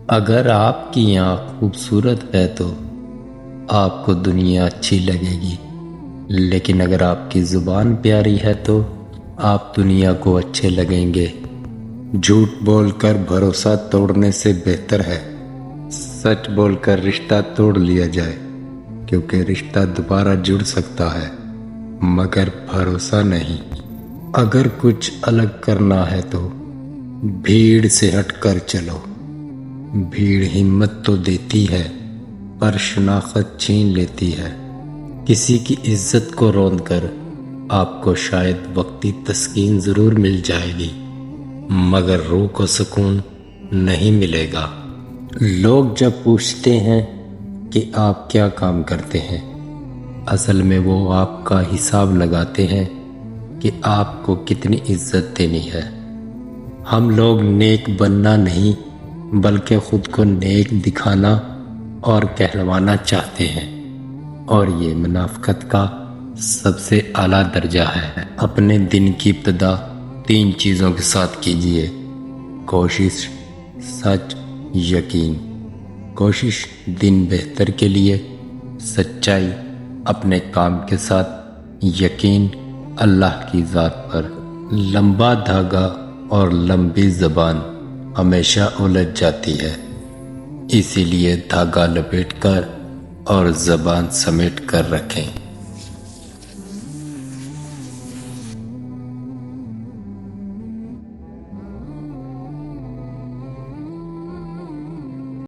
اگر آپ کی آنکھ خوبصورت ہے تو آپ کو دنیا اچھی لگے گی، لیکن اگر آپ کی زبان پیاری ہے تو آپ دنیا کو اچھے لگیں گے۔ جھوٹ بول کر بھروسہ توڑنے سے بہتر ہے سچ بول کر رشتہ توڑ لیا جائے، کیونکہ رشتہ دوبارہ جڑ سکتا ہے مگر بھروسہ نہیں۔ اگر کچھ الگ کرنا ہے تو بھیڑ سے ہٹ کر چلو۔ بھیڑ ہمت تو دیتی ہے پر شناخت چھین لیتی ہے۔ کسی کی عزت کو روند کر آپ کو شاید وقتی تسکین ضرور مل جائے گی، مگر روح کو سکون نہیں ملے گا۔ لوگ جب پوچھتے ہیں کہ آپ کیا کام کرتے ہیں، اصل میں وہ آپ کا حساب لگاتے ہیں کہ آپ کو کتنی عزت دینی ہے۔ ہم لوگ نیک بننا نہیں بلکہ خود کو نیک دکھانا اور کہلوانا چاہتے ہیں، اور یہ منافقت کا سب سے اعلیٰ درجہ ہے۔ اپنے دن کی ابتدا 3 چیزوں کے ساتھ کیجیے: کوشش، سچ، یقین۔ کوشش دن بہتر کے لیے، سچائی اپنے کام کے ساتھ، یقین اللہ کی ذات پر۔ لمبا دھاگا اور لمبی زبان ہمیشہ الجھ جاتی ہے، اسی لیے دھاگا لپیٹ کر اور زبان سمیٹ کر رکھیں۔